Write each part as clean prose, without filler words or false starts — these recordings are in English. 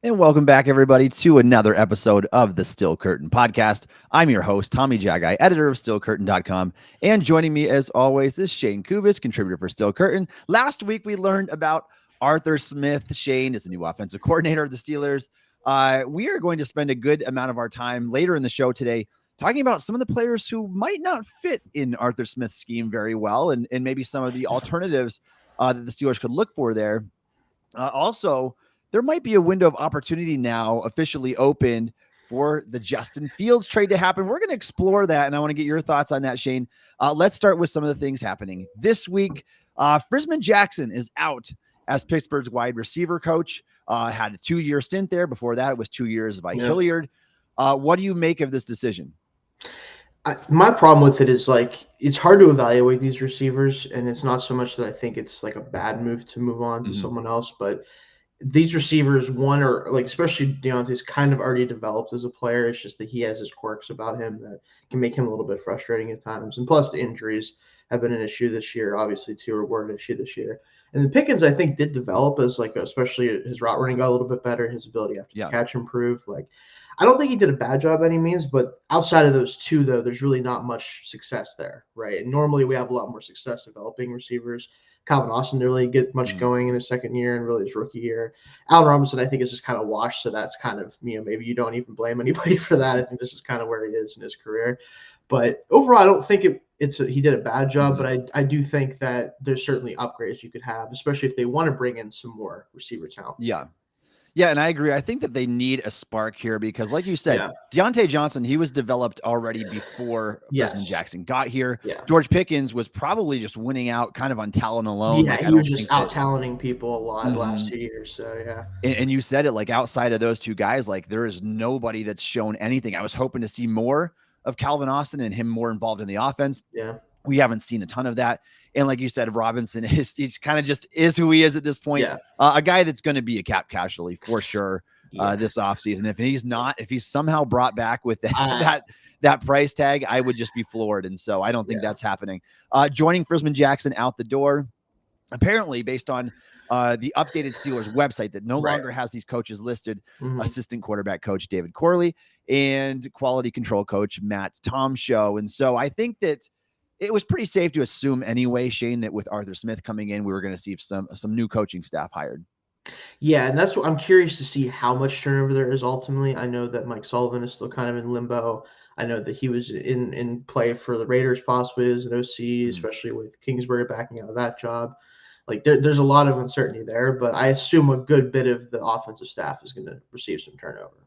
And welcome back, everybody, to another episode of the Still Curtain podcast. I'm your host, Tommy Jaggi, editor of StillCurtain.com. And joining me, as always, is Shayne Kubas, contributor for Still Curtain. Last week, we learned about Arthur Smith. Shayne is the new offensive coordinator of the Steelers. We are going to spend a good amount of our time later in the show today talking about some of the players who might not fit in Arthur Smith's scheme very well, and maybe some of the alternatives that the Steelers could look for there. Also, there might be a window of opportunity now officially opened for the Justin Fields trade to happen. We're going to explore that, and I want to get your thoughts on that, Shayne. Let's start with some of the things happening this week. Frisman Jackson is out as Pittsburgh's wide receiver coach. Had a 2-year stint there. Before that, it was 2 years by Hilliard. What do you make of this decision? My problem with it is, like, it's hard to evaluate these receivers, and it's not so much that I think it's like a bad move to move on to someone else, but these receivers, one, are like, especially Deontay's kind of already developed as a player. It's just that he has his quirks about him that can make him a little bit frustrating at times. And plus, the injuries have been an issue this year. Obviously, two were an issue this year. And then Pickens, I think, did develop as, like, especially his route running got a little bit better. His ability after the catch improved. Like, I don't think he did a bad job by any means, but outside of those two, though, there's really not much success there, right? And normally we have a lot more success developing receivers. Calvin Austin didn't really get much going in his second year and really his rookie year. Allen Robinson, I think, is just kind of washed, so that's kind of, maybe you don't even blame anybody for that. I think this is kind of where he is in his career. But overall, I don't think he did a bad job, but I do think that there's certainly upgrades you could have, especially if they want to bring in some more receiver talent. Yeah, and I agree. I think that they need a spark here because, like you said, Deontay Johnson, he was developed already before Frisman Jackson got here. George Pickens was probably just winning out kind of on talent alone. Yeah, he was just out-talenting people a lot the last 2 years. So, yeah. And you said it, like, outside of those two guys, like, there is nobody that's shown anything. I was hoping to see more of Calvin Austin and him more involved in the offense. Yeah. We haven't seen a ton of that. And like you said, Robinson he's kind of just is who he is at this point. Yeah. A guy that's going to be a cap casualty for sure this offseason. If he's somehow brought back with that price tag, I would just be floored. And so I don't think that's happening. Joining Frisman Jackson out the door, apparently based on the updated Steelers website that no longer has these coaches listed, assistant quarterback coach David Corley and quality control coach Matt Tomshow. And so I think that it was pretty safe to assume anyway, Shayne, that with Arthur Smith coming in, we were going to see some new coaching staff hired. Yeah, and that's what I'm curious to see how much turnover there is ultimately. I know that Mike Sullivan is still kind of in limbo. I know that he was in play for the Raiders possibly as an OC, especially with Kingsbury backing out of that job. Like, there's a lot of uncertainty there, but I assume a good bit of the offensive staff is going to receive some turnover.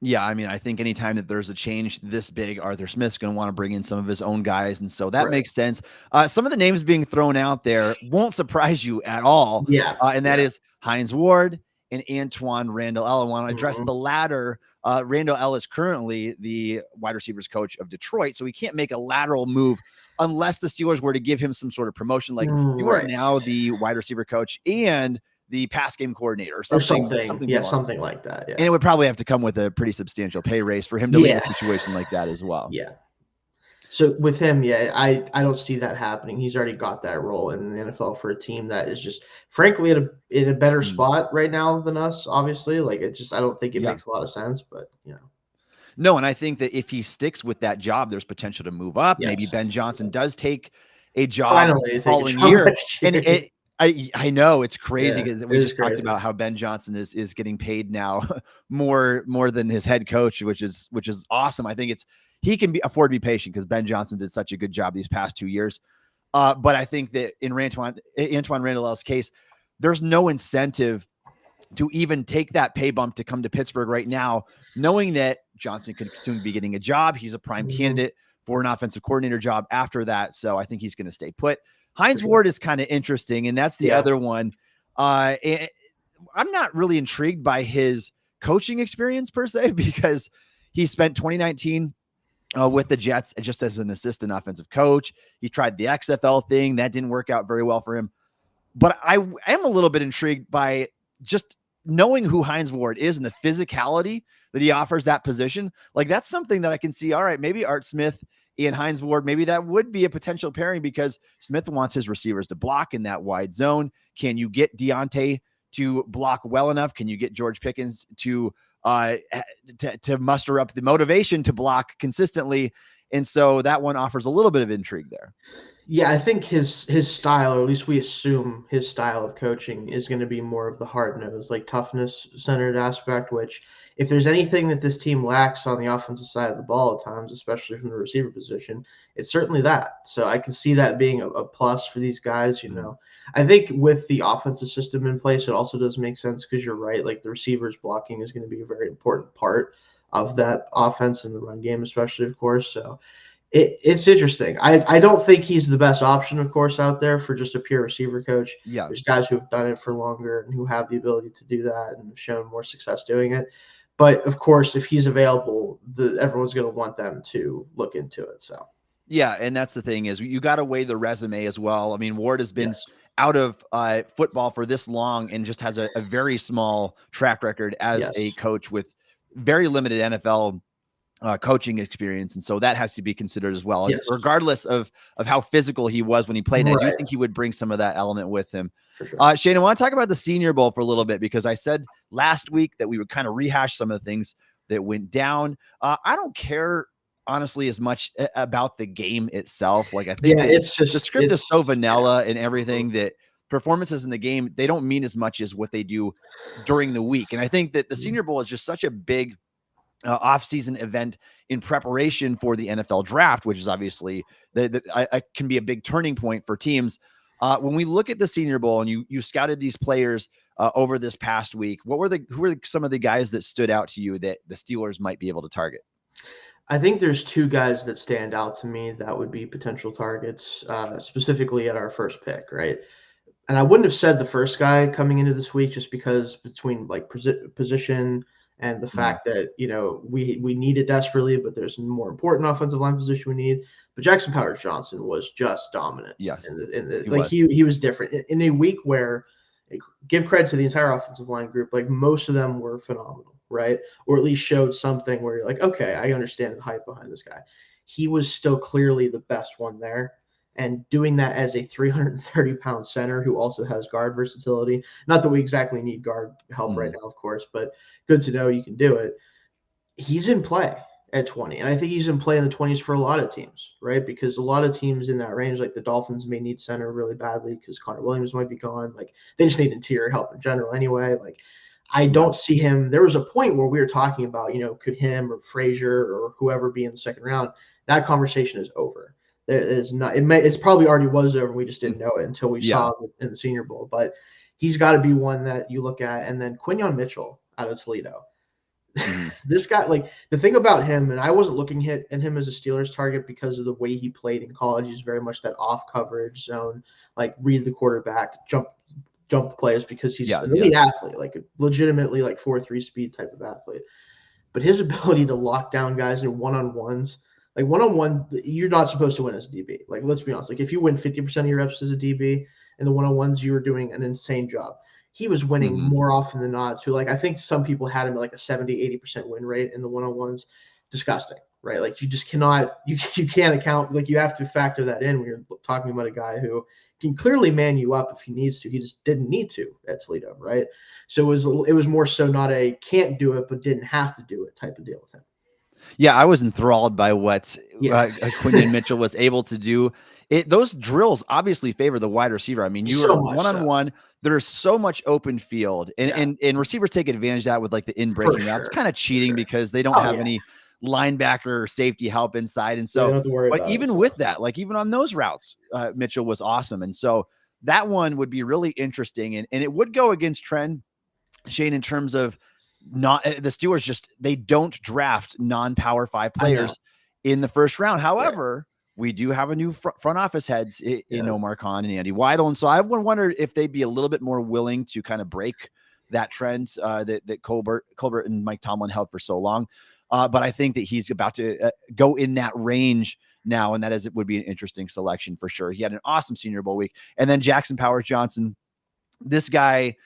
Yeah, I mean, I think anytime that there's a change this big, Arthur Smith's going to want to bring in some of his own guys, and so that makes sense. Some of the names being thrown out there won't surprise you at all. And that is Hines Ward and Antoine Randall L. I want to address the latter. Randall L. is currently the wide receivers coach of Detroit, so he can't make a lateral move unless the Steelers were to give him some sort of promotion, like you are now the wide receiver coach and the pass game coordinator or something like that. Yeah. And it would probably have to come with a pretty substantial pay raise for him to leave a situation like that as well. Yeah. So with him, I don't see that happening. He's already got that role in the NFL for a team that is just, frankly, in a better spot right now than us. Obviously, like, I don't think it makes a lot of sense, but No, and I think that if he sticks with that job, there's potential to move up. Maybe Ben Johnson does take a job the following year, and I know it's crazy because we just talked about how Ben Johnson is getting paid now more than his head coach, which is awesome. I think he can afford to be patient because Ben Johnson did such a good job these past 2 years. But I think that in Antoine Randall's case, there's no incentive to even take that pay bump to come to Pittsburgh right now, knowing that Johnson could soon be getting a job. He's a prime candidate for an offensive coordinator job after that. So I think he's going to stay put. Hines Ward is kind of interesting, and that's the other one. I'm not really intrigued by his coaching experience per se because he spent 2019 with the Jets just as an assistant offensive coach. He tried the XFL thing. That didn't work out very well for him. But I am a little bit intrigued by just knowing who Hines Ward is and the physicality that he offers that position. Like, that's something that I can see. All right, maybe Art Smith and Hines Ward, maybe that would be a potential pairing because Smith wants his receivers to block in that wide zone. Can you get Deontay to block well enough? Can you get George Pickens to muster up the motivation to block consistently? And so that one offers a little bit of intrigue there. Yeah, I think his style, or at least we assume his style of coaching, is going to be more of the hard-nosed, like toughness-centered aspect, which if there's anything that this team lacks on the offensive side of the ball at times, especially from the receiver position, it's certainly that. So I can see that being a plus for these guys, I think with the offensive system in place, it also does make sense because you're right, like the receivers blocking is going to be a very important part of that offense in the run game, especially, of course. So it's interesting. I don't think he's the best option, of course, out there for just a pure receiver coach. Yeah. There's guys who have done it for longer and who have the ability to do that and have shown more success doing it. But of course, if he's available, everyone's going to want them to look into it. So yeah, and that's the thing is you got to weigh the resume as well. I mean, Ward has been out of football for this long and just has a very small track record as a coach with very limited NFL coaching experience, and so that has to be considered as well. Regardless of how physical he was when he played, I do think he would bring some of that element with him. For sure. Shayne, I want to talk about the Senior Bowl for a little bit because I said last week that we would kind of rehash some of the things that went down. I don't care honestly as much about the game itself. Like I think it's just the script is so vanilla and everything that performances in the game, they don't mean as much as what they do during the week. And I think that the Senior Bowl is just such a big off-season event in preparation for the NFL draft, which is obviously can be a big turning point for teams. When we look at the Senior Bowl and you scouted these players over this past week, who were some of the guys that stood out to you that the Steelers might be able to target? I think there's two guys that stand out to me that would be potential targets, specifically at our first pick, right? And I wouldn't have said the first guy coming into this week just because between like position and the fact that, we need it desperately, but there's more important offensive line position we need. But Jackson Powers-Johnson was just dominant. Yes. He was different. In a week where, give credit to the entire offensive line group, like most of them were phenomenal, right? Or at least showed something where you're like, okay, I understand the hype behind this guy. He was still clearly the best one there. And doing that as a 330-pound center who also has guard versatility. Not that we exactly need guard help right now, of course, but good to know you can do it. He's in play at 20. And I think he's in play in the 20s for a lot of teams, right? Because a lot of teams in that range, like the Dolphins may need center really badly because Connor Williams might be gone. Like they just need interior help in general anyway. Like I don't see him. There was a point where we were talking about, could him or Frazier or whoever be in the second round. That conversation is over. It's not. It's probably already was over. We just didn't know it until we saw it in the Senior Bowl. But he's got to be one that you look at. And then Quinyon Mitchell out of Toledo. This guy, like the thing about him, and I wasn't looking at him as a Steelers target because of the way he played in college. He's very much that off coverage zone, like read the quarterback, jump the players because he's an elite athlete, like legitimately like 4.3 speed type of athlete. But his ability to lock down guys in one-on-ones. Like one-on-one, you're not supposed to win as a DB. Like, let's be honest. Like, if you win 50% of your reps as a DB, and the one-on-ones, you were doing an insane job. He was winning more often than not. So, like, I think some people had him at like a 70-80% win rate in the one-on-ones. Disgusting, right? Like, you just cannot – you can't account – like, you have to factor that in when you're talking about a guy who can clearly man you up if he needs to. He just didn't need to at Toledo, right? So, it was more so not a can't do it but didn't have to do it type of deal with him. Yeah, I was enthralled by what Quinyon Mitchell was able to do. Those drills obviously favor the wide receiver. I mean, you are one-on-one. There's so much open field, and receivers take advantage of that with like the in-breaking routes. It's kind of cheating because they don't have any linebacker or safety help inside. And so, but even with that, like even on those routes, Mitchell was awesome. And so that one would be really interesting, and it would go against trend, Shayne, in terms of not the Steelers they don't draft non-power 5 players in the first round. However, we do have a new front office heads in Omar Khan and Andy Weidel. And so I would wonder if they'd be a little bit more willing to kind of break that trend that Colbert and Mike Tomlin held for so long. But I think that he's about to go in that range now. And it would be an interesting selection for sure. He had an awesome Senior Bowl week. And then Jackson Powers-Johnson, this guy,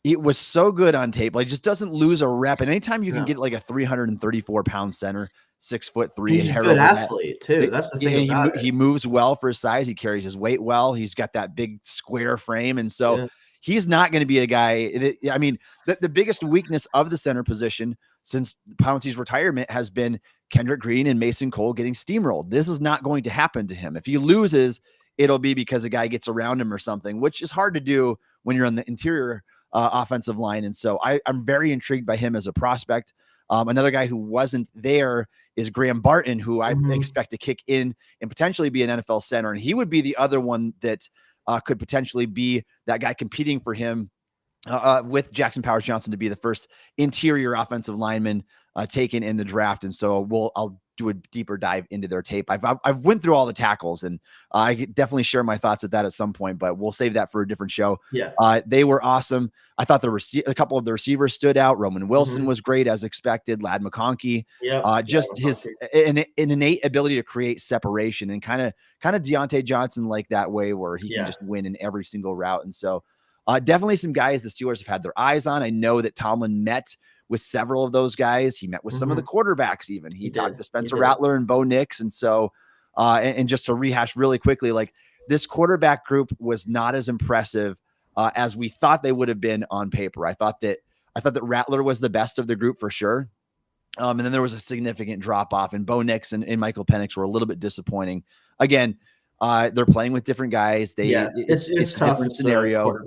it was so good on tape. Like, just doesn't lose a rep. And anytime you can get like a 334-pound center, 6'3", he's a good athlete too. That's the thing about it. He moves well for his size. He carries his weight well. He's got that big square frame, and so he's not going to be a guy that, I mean, the biggest weakness of the center position since Pouncey's retirement has been Kendrick Green and Mason Cole getting steamrolled. This is not going to happen to him. If he loses, it'll be because a guy gets around him or something, which is hard to do when you're on the interior offensive line. And so I'm very intrigued by him as a prospect. Another guy who wasn't there is Graham Barton, who I expect to kick in and potentially be an NFL center. And he would be the other one that could potentially be that guy competing for him with Jackson Powers Johnson to be the first interior offensive lineman taken in the draft. And so I'll do a deeper dive into their tape. I've went through all the tackles, and I definitely share my thoughts at that at some point, but we'll save that for a different show. Yeah. They were awesome. I thought a couple of the receivers stood out. Roman Wilson was great as expected. Ladd McConkey, just his an innate ability to create separation and kind of Deontay Johnson like that way where he can just win in every single route. And so definitely some guys the Steelers have had their eyes on. I know that Tomlin met with several of those guys. He met with some of the quarterbacks even. He talked to Spencer Rattler and Bo Nix. And so, and just to rehash really quickly, like this quarterback group was not as impressive as we thought they would have been on paper. I thought that Rattler was the best of the group for sure. And then there was a significant drop off, and Bo Nix and Michael Penix were a little bit disappointing. Again, they're playing with different guys. It's a different scenario.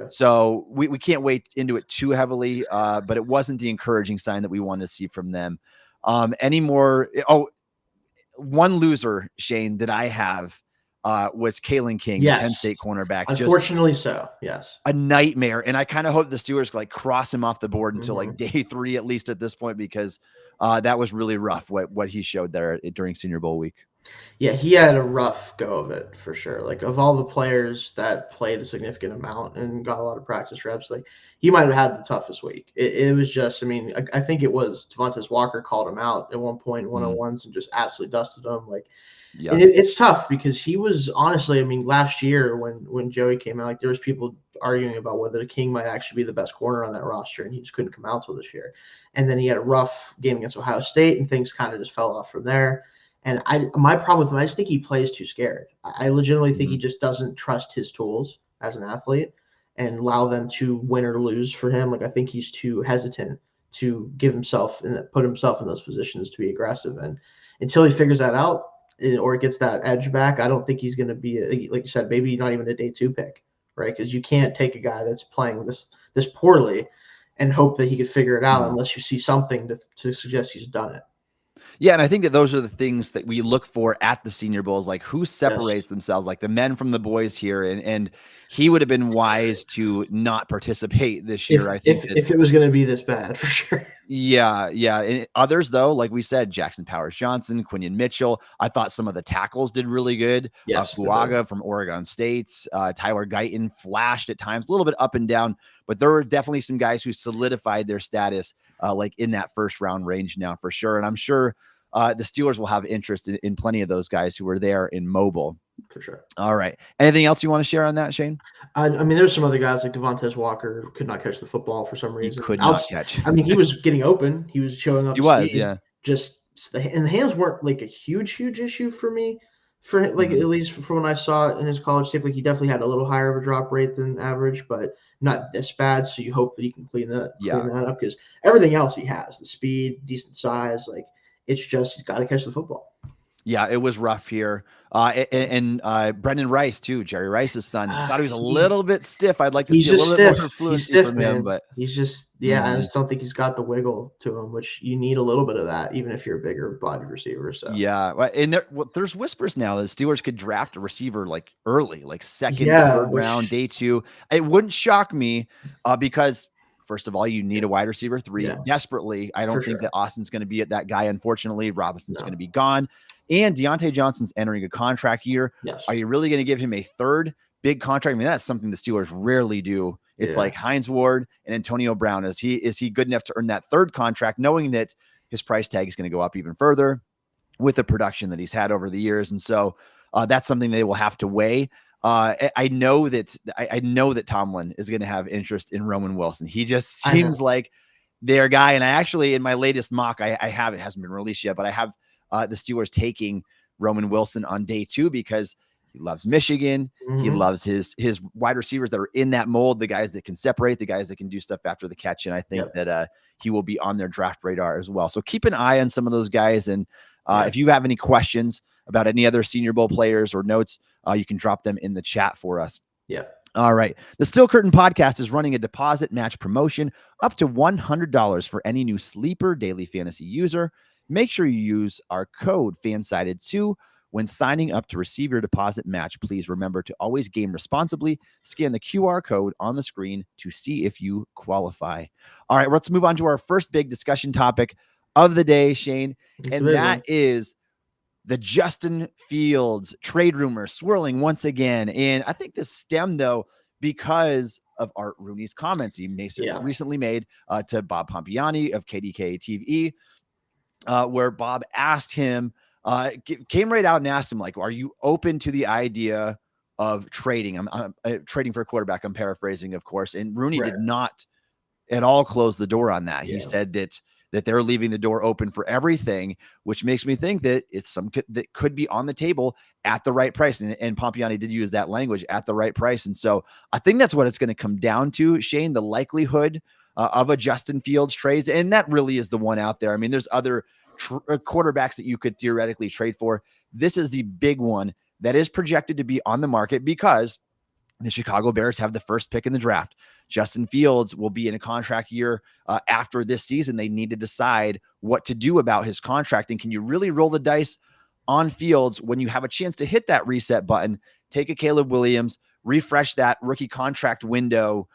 So we can't wait into it too heavily, but it wasn't the encouraging sign that we wanted to see from them anymore. One loser, Shayne, that I have was Kalen King, the Penn State cornerback. Unfortunately, yes, a nightmare. And I kind of hope the Steelers like cross him off the board until like day 3, at least at this point, because that was really rough what he showed there during Senior Bowl week. Yeah, he had a rough go of it for sure. Like of all the players that played a significant amount and got a lot of practice reps, like he might have had the toughest week. It was just, I mean, I think it was Devontae Walker called him out at one point, one-on-ones, and just absolutely dusted him. Like, and it's tough because he was honestly, I mean, last year when Joey came out, like there was people arguing about whether the King might actually be the best corner on that roster, and he just couldn't come out till this year. And then he had a rough game against Ohio State, and things kind of just fell off from there. And my problem with him, I just think he plays too scared. I legitimately think he just doesn't trust his tools as an athlete and allow them to win or lose for him. Like I think he's too hesitant to give himself and put himself in those positions to be aggressive. And until he figures that out or gets that edge back, I don't think he's going to be, like you said, maybe not even a day 2 pick, right? Because you can't take a guy that's playing this poorly and hope that he could figure it out unless you see something to suggest he's done it. Yeah, and I think that those are the things that we look for at the Senior Bowls, like who separates themselves, like the men from the boys here. And he would have been wise to not participate this year. I think if it was going to be this bad, for sure. Yeah. And others, though, like we said, Jackson Powers Johnson, Quinion Mitchell. I thought some of the tackles did really good. Fuaga from Oregon State, Tyler Guyton flashed at times, a little bit up and down, but there were definitely some guys who solidified their status like in that first round range now for sure. And I'm sure the Steelers will have interest in plenty of those guys who were there in mobile. For sure. All right. Anything else you want to share on that, Shayne? I mean, there's some other guys like Devontae Walker could not catch the football for some reason. He could not catch. I mean, he was getting open. He was showing up. He was, yeah. Just and the hands weren't like a huge issue for me. For like at least from when I saw in his college tape, like he definitely had a little higher of a drop rate than average, but not this bad. So you hope that he can clean that up because everything else he has, the speed, decent size, like it's just he's got to catch the football. Yeah, it was rough here. And Brendan Rice, too, Jerry Rice's son. Thought he was a little bit stiff. I'd like to see a little bit more fluency from him. But he's just, I just don't think he's got the wiggle to him, which you need a little bit of that, even if you're a bigger body receiver. So yeah, and there's whispers now that the Steelers could draft a receiver like early, like second, third round, day 2. It wouldn't shock me because first of all, you need a wide receiver 3 desperately. I don't think that Austin's going to be that guy. Unfortunately, Robinson's going to be gone. And Deontay Johnson's entering a contract year. Yes. Are you really going to give him a third big contract? I mean, that's something the Steelers rarely do. It's like Hines Ward and Antonio Brown. Is he good enough to earn that third contract, knowing that his price tag is going to go up even further with the production that he's had over the years? And so that's something they will have to weigh. I know that Tomlin is going to have interest in Roman Wilson. He just seems like their guy. And I actually, in my latest mock, it hasn't been released yet, but I have the Steelers taking Roman Wilson on day 2 because He loves Michigan. He loves his wide receivers that are in that mold, the guys that can separate, the guys that can do stuff after the catch. And I think that he will be on their draft radar as well. So keep an eye on some of those guys. And if you have any questions about any other Senior Bowl players or notes, you can drop them in the chat for us. Yeah. All right. The Steel Curtain Podcast is running a deposit match promotion up to $100 for any new Sleeper Daily Fantasy user. Make sure you use our code FANSIDED2 when signing up to receive your deposit match. Please remember to always game responsibly. Scan the QR code on the screen to see if you qualify. All right, let's move on to our first big discussion topic of the day, Shayne, and that is the Justin Fields trade rumor swirling once again. And I think this stemmed, though, because of Art Rooney's comments he recently made to Bob Pompiani of KDK TV, where Bob asked him, came right out and asked him, like, are you open to the idea of trading? I'm trading for a quarterback. I'm paraphrasing, of course. And Rooney did not at all close the door on that. He said that they're leaving the door open for everything, which makes me think that it's that could be on the table at the right price. And Pompiani did use that language, at the right price. And so I think that's what it's going to come down to, Shayne, the likelihood of a Justin Fields trade. And that really is the one out there. I mean, there's other quarterbacks that you could theoretically trade for. This is the big one that is projected to be on the market because the Chicago Bears have the first pick in the draft. Justin Fields will be in a contract year after this season. They need to decide what to do about his contract. And can you really roll the dice on Fields when you have a chance to hit that reset button, take a Caleb Williams, refresh that rookie contract window,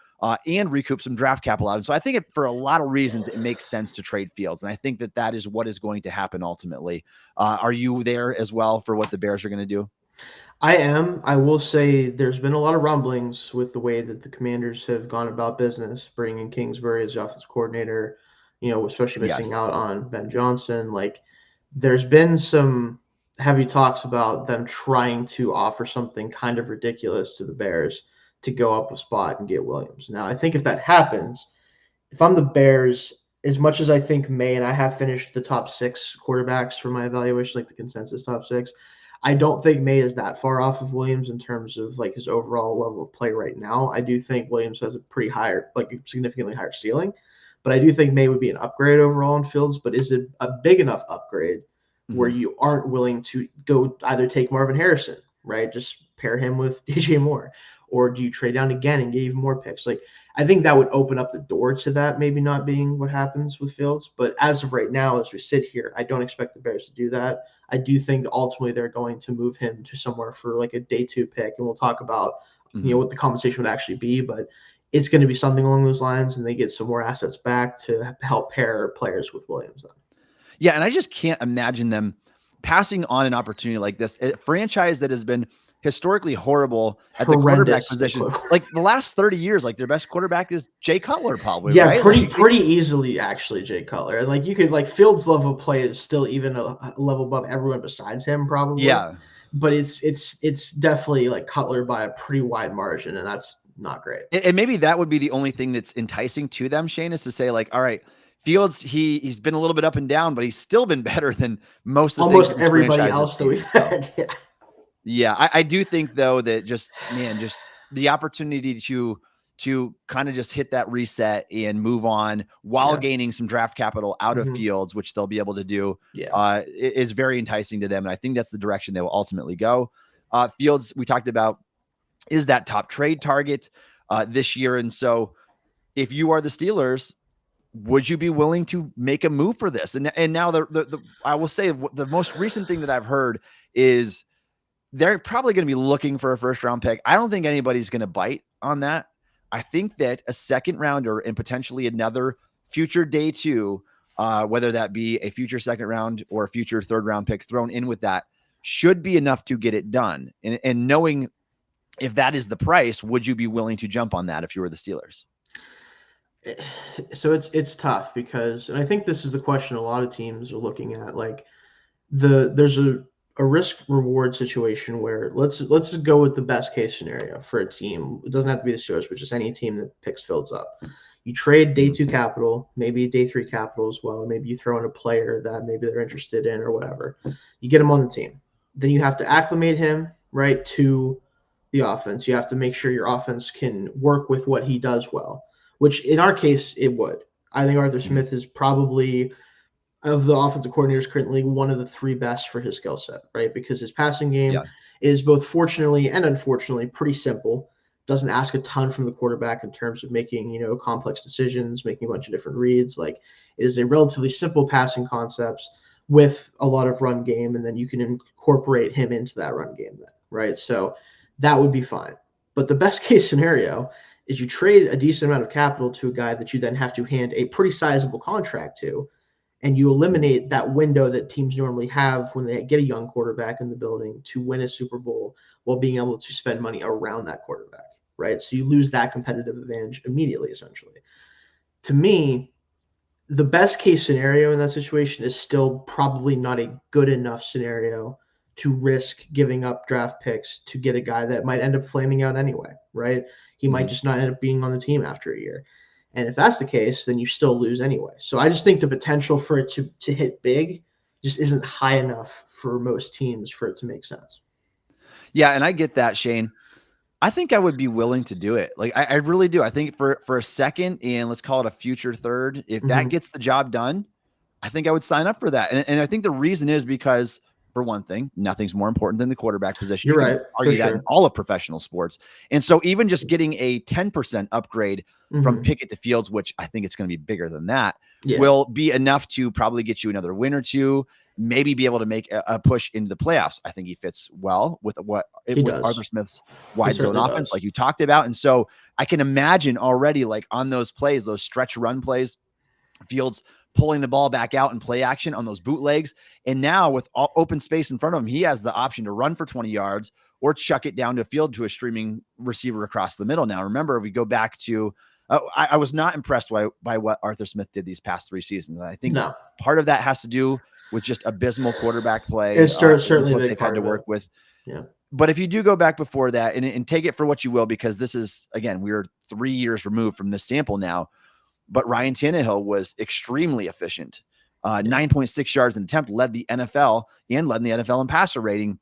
and recoup some draft capital out? And so I think for a lot of reasons, it makes sense to trade Fields. And I think that is what is going to happen ultimately. Are you there as well for what the Bears are going to do? I am. I will say there's been a lot of rumblings with the way that the Commanders have gone about business, bringing Kingsbury as the offensive coordinator, especially missing out on Ben Johnson. Like, there's been some heavy talks about them trying to offer something kind of ridiculous to the Bears to go up a spot and get Williams. Now, I think if that happens, if I'm the Bears, as much as I think May, and I have finished the top 6 quarterbacks for my evaluation, like the consensus top 6, I don't think May is that far off of Williams in terms of like his overall level of play right now. I do think Williams has a pretty higher, like a significantly higher ceiling, but I do think May would be an upgrade overall in Fields. But is it a big enough upgrade where you aren't willing to go either take Marvin Harrison, right? Just pair him with DJ Moore, or do you trade down again and get even more picks? Like, I think that would open up the door to that maybe not being what happens with Fields. But as of right now, as we sit here, I don't expect the Bears to do that. I do think that ultimately they're going to move him to somewhere for like a day 2 pick. And we'll talk about, what the compensation would actually be, but it's going to be something along those lines. And they get some more assets back to help pair players with Williams then. Yeah. And I just can't imagine them passing on an opportunity like this, a franchise that has been historically horrible at the quarterback position. Like the last 30 years, like their best quarterback is Jay Cutler, probably. Yeah, right? pretty easily, actually, Jay Cutler. And like you could like Fields' level of play is still even a level above everyone besides him, probably. Yeah. But it's definitely like Cutler by a pretty wide margin, and that's not great. And maybe that would be the only thing that's enticing to them, Shayne, is to say like, all right, Fields, he's been a little bit up and down, but he's still been better than most of everybody else that we've had. Yeah. Yeah, I do think though that just the opportunity to kind of just hit that reset and move on while gaining some draft capital out of Fields, which they'll be able to do, is very enticing to them. And I think that's the direction they will ultimately go. Fields, we talked about, is that top trade target this year. And so if you are the Steelers, would you be willing to make a move for this? And now I will say the most recent thing that I've heard is they're probably going to be looking for a first round pick. I don't think anybody's going to bite on that. I think that a second rounder and potentially another future day 2, whether that be a future second round or a future third round pick thrown in with that, should be enough to get it done. And knowing if that is the price, would you be willing to jump on that if you were the Steelers? So it's tough because, and I think this is the question a lot of teams are looking at. Like there's a risk reward situation where let's go with the best case scenario for a team. It doesn't have to be the Steelers, but just any team that picks Fields up. You trade day 2 capital, maybe day 3 capital as well. Maybe you throw in a player that maybe they're interested in or whatever. You get him on the team. Then you have to acclimate him right, to the offense. You have to make sure your offense can work with what he does well, which in our case, it would. I think Arthur Smith is probably, of the offensive coordinators currently, one of the 3 best for his skill set, right? Because his passing game is both fortunately and unfortunately pretty simple. Doesn't ask a ton from the quarterback in terms of making, complex decisions, making a bunch of different reads. Like, it is a relatively simple passing concepts with a lot of run game, and then you can incorporate him into that run game then, right? So that would be fine. But the best case scenario is you trade a decent amount of capital to a guy that you then have to hand a pretty sizable contract to, and you eliminate that window that teams normally have when they get a young quarterback in the building to win a Super Bowl while being able to spend money around that quarterback, right? So you lose that competitive advantage immediately, essentially. To me, the best case scenario in that situation is still probably not a good enough scenario to risk giving up draft picks to get a guy that might end up flaming out anyway, right? He might just not end up being on the team after a year. And if that's the case, then you still lose anyway. So I just think the potential for it to hit big just isn't high enough for most teams for it to make sense. Yeah, and I get that, Shayne. I think I would be willing to do it. Like, I really do. I think for a second, and let's call it a future third, if that gets the job done, I think I would sign up for that. And I think the reason is because, for one thing, nothing's more important than the quarterback position. You're right. Argue that in all of professional sports. And so even just getting a 10% upgrade from Pickett to Fields, which I think it's going to be bigger than that, will be enough to probably get you another win or two, maybe be able to make a push into the playoffs. I think he fits well with Arthur Smith's wide zone offense, like you talked about. And so I can imagine already, like, on those plays, those stretch run plays, Fields pulling the ball back out in play action on those bootlegs. And now with all open space in front of him, he has the option to run for 20 yards or chuck it down to field to a streaming receiver across the middle. Now, remember, we go back to, I was not impressed by what Arthur Smith did these past 3 seasons. And I think part of that has to do with just abysmal quarterback play. It's certainly what they've had to work with. Yeah. But if you do go back before that and take it for what you will, because this is, again, we're 3 years removed from this sample now, but Ryan Tannehill was extremely efficient. 9.6 yards an attempt, led the NFL in passer rating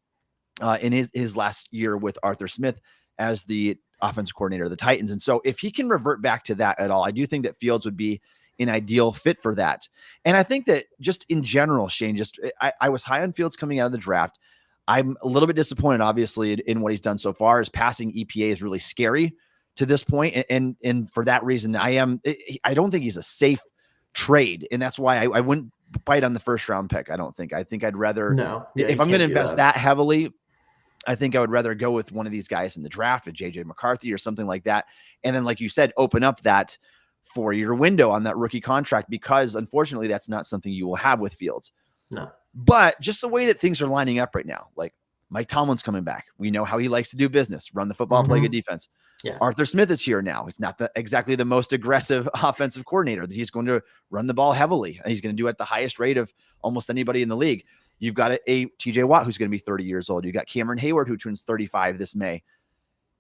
in his last year with Arthur Smith as the offensive coordinator of the Titans. And so if he can revert back to that at all, I do think that Fields would be an ideal fit for that. And I think that just in general, Shayne, I was high on Fields coming out of the draft. I'm a little bit disappointed, obviously, in what he's done so far. His passing EPA is really scary to this point. And for that reason, I don't think he's a safe trade. And that's why I wouldn't bite on the first round pick. I think I'd rather, if I'm going to invest that heavily, I think I would rather go with one of these guys in the draft, a JJ McCarthy or something like that. And then, like you said, open up that 4-year window on that rookie contract, because unfortunately that's not something you will have with Fields. No. But just the way that things are lining up right now, like Mike Tomlin's coming back. We know how he likes to do business, run the football, play good defense. Yeah. Arthur Smith is here now. He's not exactly the most aggressive offensive coordinator. He's going to run the ball heavily, and he's going to do it at the highest rate of almost anybody in the league. You've got a TJ Watt who's going to be 30 years old. You've got Cameron Hayward who turns 35 this May.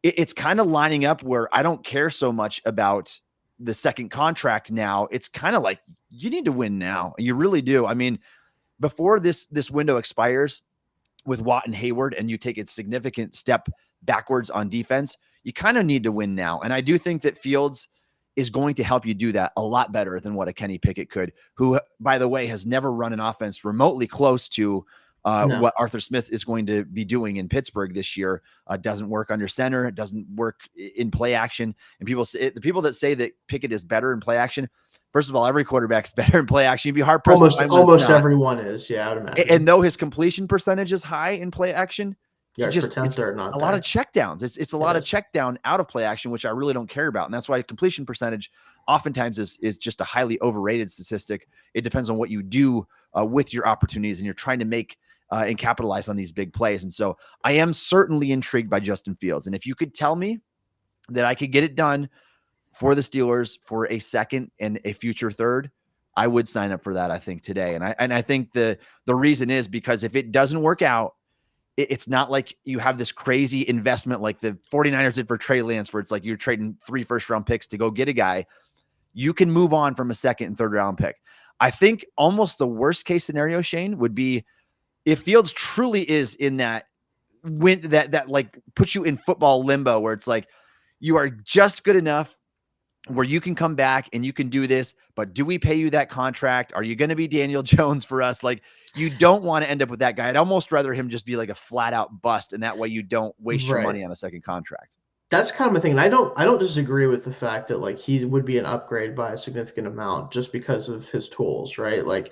It's kind of lining up where I don't care so much about the second contract now. It's kind of like you need to win now. You really do. I mean, before this window expires with Watt and Hayward and you take a significant step backwards on defense, you kind of need to win now. And I do think that Fields is going to help you do that a lot better than what a Kenny Pickett could, who, by the way, has never run an offense remotely close to what Arthur Smith is going to be doing in Pittsburgh this year. Doesn't work under center. It doesn't work in play action. And the people that say that Pickett is better in play action, first of all, every quarterback's better in play action. You'd be hard pressed. Almost everyone is. Yeah, I would imagine. And though his completion percentage is high in play action, it's a lot of check downs. It's a lot of check down out of play action, which I really don't care about. And that's why completion percentage oftentimes is just a highly overrated statistic. It depends on what you do with your opportunities, and you're trying to make and capitalize on these big plays. And so I am certainly intrigued by Justin Fields. And if you could tell me that I could get it done for the Steelers for a second and a future third, I would sign up for that, I think, today. And I think the reason is because if it doesn't work out, it's not like you have this crazy investment like the 49ers did for Trey Lance, where it's like you're trading 3 first-round picks to go get a guy. You can move on from a second and third-round pick. I think almost the worst-case scenario, Shayne, would be if Fields truly is in that that like puts you in football limbo where it's like you are just good enough where you can come back and you can do this, but do we pay you that contract? Are you going to be Daniel Jones for us? Like, you don't want to end up with that guy. I'd almost rather him just be like a flat out bust, and that way you don't waste your money on a second contract. That's kind of a thing. And I don't disagree with the fact that like he would be an upgrade by a significant amount just because of his tools, right? Like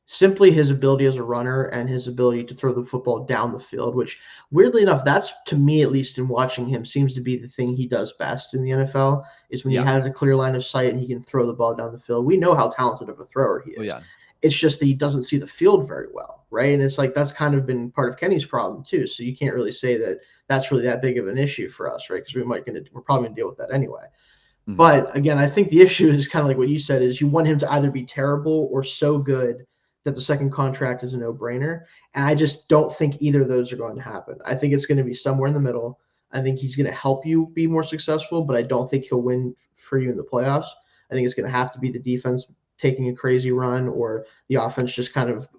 simply his ability as a runner and his ability to throw the football down the field, which weirdly enough, that's to me, at least in watching him, seems to be the thing he does best in the NFL is when he has a clear line of sight and he can throw the ball down the field. We know how talented of a thrower he is. It's just that he doesn't see the field very well, right? And it's like that's kind of been part of Kenny's problem too. So you can't really say that that's really that big of an issue for us, right? Because we're probably gonna deal with that anyway. Mm-hmm. But again, I think the issue is kind of like what you said is you want him to either be terrible or so good that the second contract is a no-brainer. And I just don't think either of those are going to happen. I think it's going to be somewhere in the middle. I think he's going to help you be more successful, but I don't think he'll win for you in the playoffs. I think it's going to have to be the defense taking a crazy run or the offense just kind of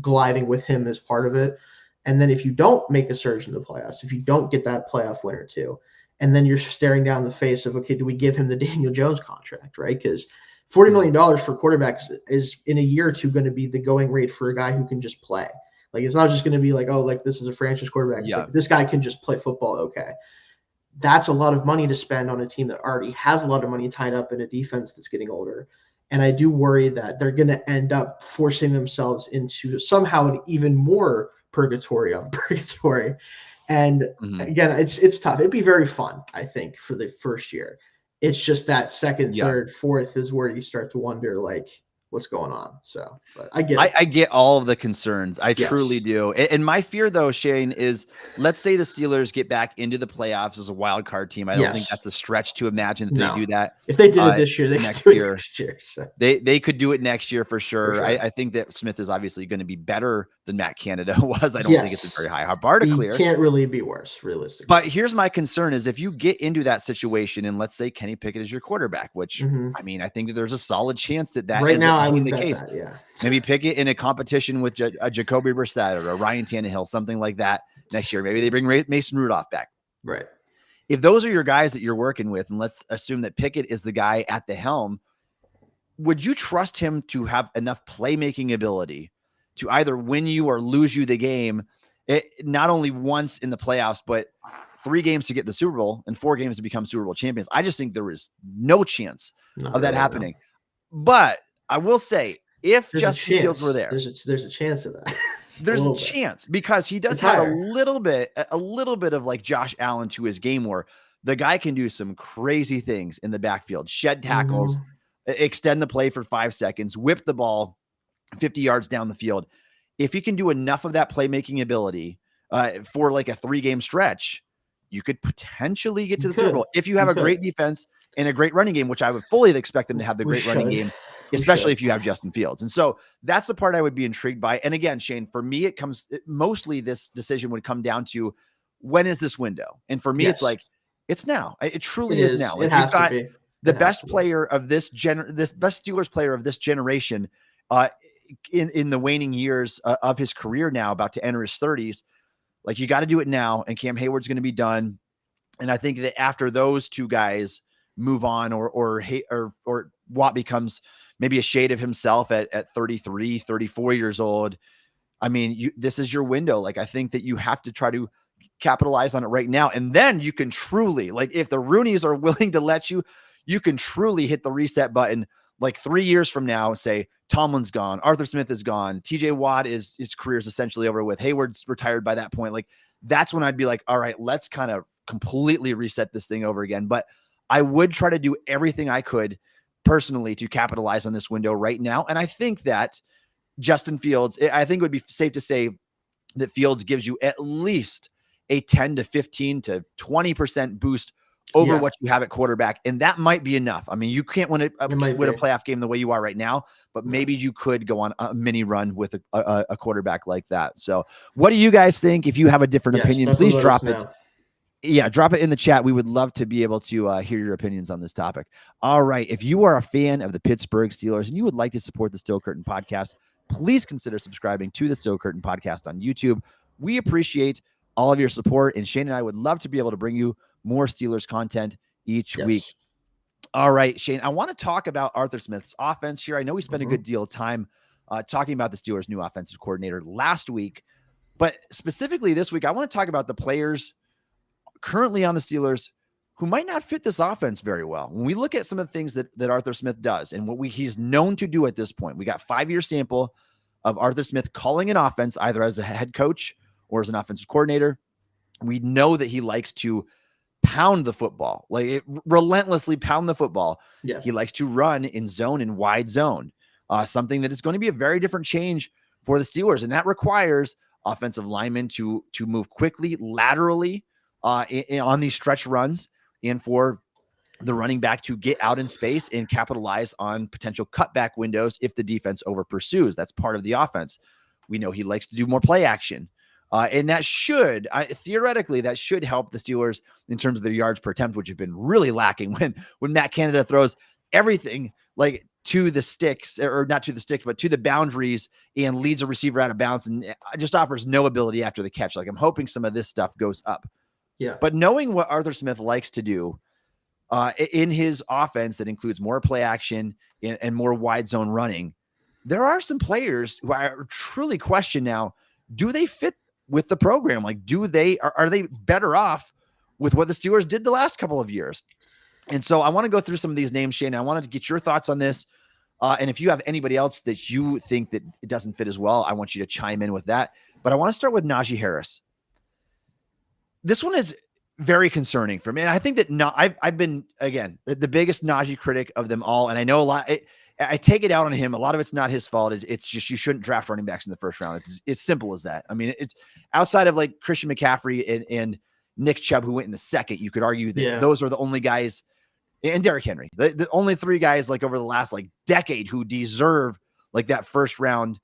gliding with him as part of it. And then if you don't make a surge in the playoffs, if you don't get that playoff win or two, and then you're staring down the face of, okay, do we give him the Daniel Jones contract, right? Because $40 million for quarterbacks is in a year or two going to be the going rate for a guy who can just play. Like, it's not just going to be like, oh, like this is a franchise quarterback. It's like, this guy can just play football. Okay. That's a lot of money to spend on a team that already has a lot of money tied up in a defense that's getting older. And I do worry that they're going to end up forcing themselves into somehow an even more purgatory of purgatory. And again, it's tough. It'd be very fun, I think, for the first year. It's just that second, third, fourth is where you start to wonder, like, what's going on. So, but I get all of the concerns. I truly do. And my fear, though, Shayne, is let's say the Steelers get back into the playoffs as a wild card team. I don't think that's a stretch to imagine that they do that. If they did it this year, they could do it next year. So. They could do it next year for sure. I think that Smith is obviously going to be better than Matt Canada was. I don't think it's a very high bar to clear. Can't really be worse, realistically. But here's my concern is if you get into that situation and let's say Kenny Pickett is your quarterback, which I mean, I think that there's a solid chance that right now I would the case. Maybe Pickett in a competition with a Jacoby Brissett or a Ryan Tannehill, something like that next year. Maybe they bring Mason Rudolph back. Right. If those are your guys that you're working with, and let's assume that Pickett is the guy at the helm, would you trust him to have enough playmaking ability to either win you or lose you the game, not only once in the playoffs, but 3 games to get the Super Bowl and 4 games to become Super Bowl champions? I just think there is no chance of that happening. But I will say, if Justin Fields were there, there's a chance of that. There's a chance because he does have a little bit of like Josh Allen to his game where the guy can do some crazy things in the backfield, shed tackles, extend the play for 5 seconds, whip the ball 50 yards down the field. If he can do enough of that playmaking ability for like a 3-game stretch, you could potentially get to the Super Bowl if you have a great defense and a great running game, which I would fully expect them to have the great running game, especially if you have Justin Fields. And so that's the part I would be intrigued by. And again, Shayne, for me, mostly this decision would come down to when is this window? And for me, it's like, it's now. It truly is now. It has to be. The best player of this best Steelers player of this generation in the waning years of his career now, about to enter his 30s. Like, you got to do it now, and Cam Hayward's going to be done. And I think that after those two guys move on, or Watt becomes maybe a shade of himself at 33, 34 years old, I mean, this is your window. Like, I think that you have to try to capitalize on it right now. And then you can truly, like, if the Rooneys are willing to let you, you can truly hit the reset button. Like 3 years from now, say Tomlin's gone, Arthur Smith is gone, TJ Watt his career is essentially over with, Hayward's retired by that point. Like, that's when I'd be like, all right, let's kind of completely reset this thing over again. But I would try to do everything I could personally to capitalize on this window right now. And I think that Justin Fields, I think it would be safe to say that Fields gives you at least a 10 to 15 to 20% boost over what you have at quarterback. And that might be enough. I mean, you can't win a playoff game the way you are right now, but maybe you could go on a mini run with a quarterback like that. So what do you guys think? If you have a different opinion, please drop it. Yeah, drop it in the chat. We would love to be able to hear your opinions on this topic. All right. If you are a fan of the Pittsburgh Steelers and you would like to support the Steel Curtain Podcast, please consider subscribing to the Steel Curtain Podcast on YouTube. We appreciate all of your support. And Shayne and I would love to be able to bring you more Steelers content each week. All right, Shayne, I want to talk about Arthur Smith's offense here. I know we spent a good deal of time talking about the Steelers' new offensive coordinator last week, but specifically this week, I want to talk about the players currently on the Steelers who might not fit this offense very well. When we look at some of the things that Arthur Smith does and what he's known to do at this point, we got 5-year sample of Arthur Smith calling an offense either as a head coach or as an offensive coordinator. We know that he likes to pound the football, relentlessly pound the football. Yeah. He likes to run in zone and wide zone, something that is going to be a very different change for the Steelers. And that requires offensive linemen to move quickly, laterally on these stretch runs, and for the running back to get out in space and capitalize on potential cutback windows if the defense over pursues. That's part of the offense. We know he likes to do more play action. And that should, theoretically, that should help the Steelers in terms of their yards per attempt, which have been really lacking when Matt Canada throws everything to the sticks, or not to the sticks, but to the boundaries, and leads a receiver out of bounds and just offers no ability after the catch. I'm hoping some of this stuff goes up. Yeah. But knowing what Arthur Smith likes to do in his offense that includes more play action and more wide zone running, there are some players who I truly question now, do they fit with the program? Are they better off with what the Steelers did the last couple of years? And so I want to go through some of these names, Shayne. I wanted to get your thoughts on this. And if you have anybody else that you think that it doesn't fit as well, I want you to chime in with that. But I want to start with Najee Harris. This one is very concerning for me. And I think that I've been, again, the biggest Najee critic of them all. And I know a lot, I take it out on him. A lot of it's not his fault. It's just, you shouldn't draft running backs in the first round. It's simple as that. I mean, it's outside of Christian McCaffrey and Nick Chubb, who went in the second, you could argue that those are the only guys, and Derrick Henry, the only 3 guys over the last decade who deserve that first round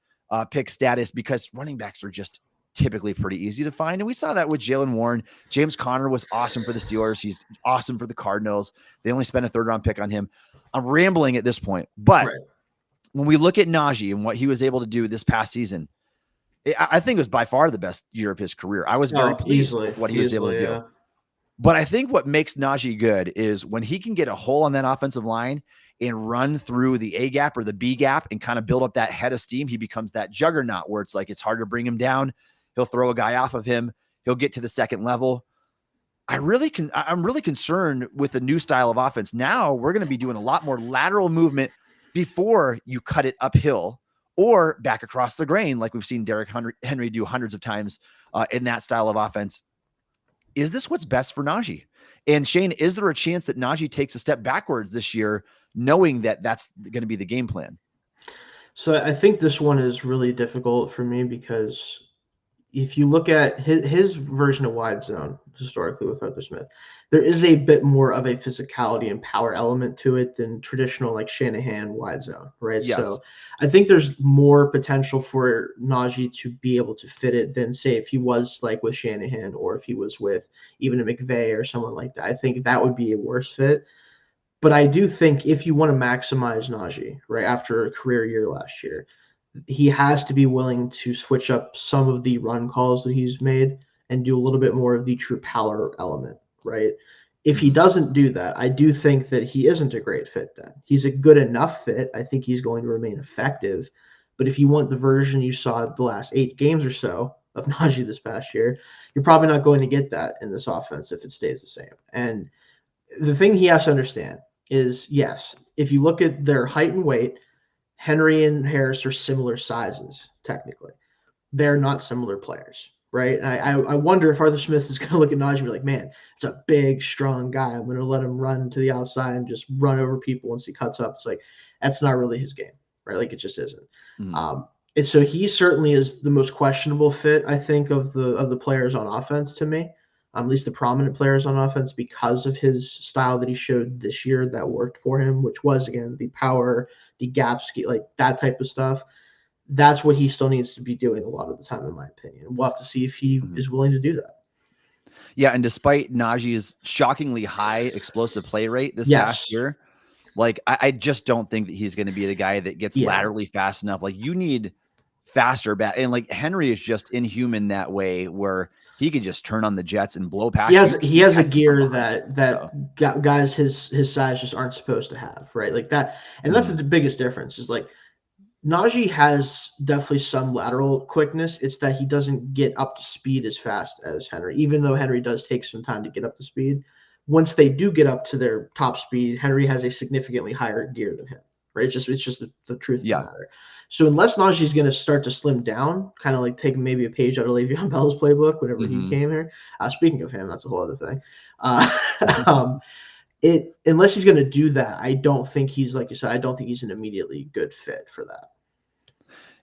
pick status, because running backs are just typically pretty easy to find. And we saw that with Jaylen Warren. James Conner was awesome for the Steelers. He's awesome for the Cardinals. They only spent a 3rd round pick on him. I'm rambling at this point, but when we look at Najee and what he was able to do this past season, I think it was by far the best year of his career. I was very pleased with what he was able to do. But I think what makes Najee good is when he can get a hole on that offensive line and run through the A gap or the B gap and kind of build up that head of steam, he becomes that juggernaut where it's hard to bring him down. He'll throw a guy off of him. He'll get to the second level. I'm really concerned with the new style of offense. Now we're going to be doing a lot more lateral movement before you cut it uphill or back across the grain, like we've seen Derrick Henry do hundreds of times in that style of offense. Is this what's best for Najee? And Shayne, is there a chance that Najee takes a step backwards this year, knowing that that's going to be the game plan? So I think this one is really difficult for me, because if you look at his version of wide zone historically with Arthur Smith, there is a bit more of a physicality and power element to it than traditional Shanahan wide zone, right? Yes. So I think there's more potential for Najee to be able to fit it than, say, if he was with Shanahan, or if he was with even a McVay or someone like that. I think that would be a worse fit. But I do think if you want to maximize Najee, right, after a career year last year, he has to be willing to switch up some of the run calls that he's made and do a little bit more of the true power element, right? If he doesn't do that, I do think that he isn't a great fit then. He's a good enough fit. I think he's going to remain effective. But if you want the version you saw the last 8 games or so of Najee this past year, you're probably not going to get that in this offense if it stays the same. And the thing he has to understand is, yes, if you look at their height and weight, Henry and Harris are similar sizes, technically. They're not similar players, right? And I wonder if Arthur Smith is going to look at Najee and be like, man, it's a big, strong guy. I'm going to let him run to the outside and just run over people once he cuts up. It's that's not really his game, right? It just isn't. And so he certainly is the most questionable fit, I think, of the players on offense to me, at least the prominent players on offense, because of his style that he showed this year that worked for him, which was, again, the power, the gap ski, that type of stuff. That's what he still needs to be doing a lot of the time, in my opinion. We'll have to see if he is willing to do that. Yeah, and despite Najee's shockingly high explosive play rate this past year, I just don't think that he's going to be the guy that gets laterally fast enough. You need faster back. And like Henry is just inhuman that way, where he can just turn on the jets and blow past. He has a gear that guys his size just aren't supposed to have, right? Like that, and that's the biggest difference. Is like Najee has definitely some lateral quickness. It's that he doesn't get up to speed as fast as Henry, even though Henry does take some time to get up to speed. Once they do get up to their top speed, Henry has a significantly higher gear than him, right? It's just the truth of the matter. So unless Najee's going to start to slim down, kind of like take maybe a page out of Le'Veon Bell's playbook whenever he came here. Speaking of him, that's a whole other thing. Unless he's going to do that, I don't think he's, like you said, I don't think he's an immediately good fit for that.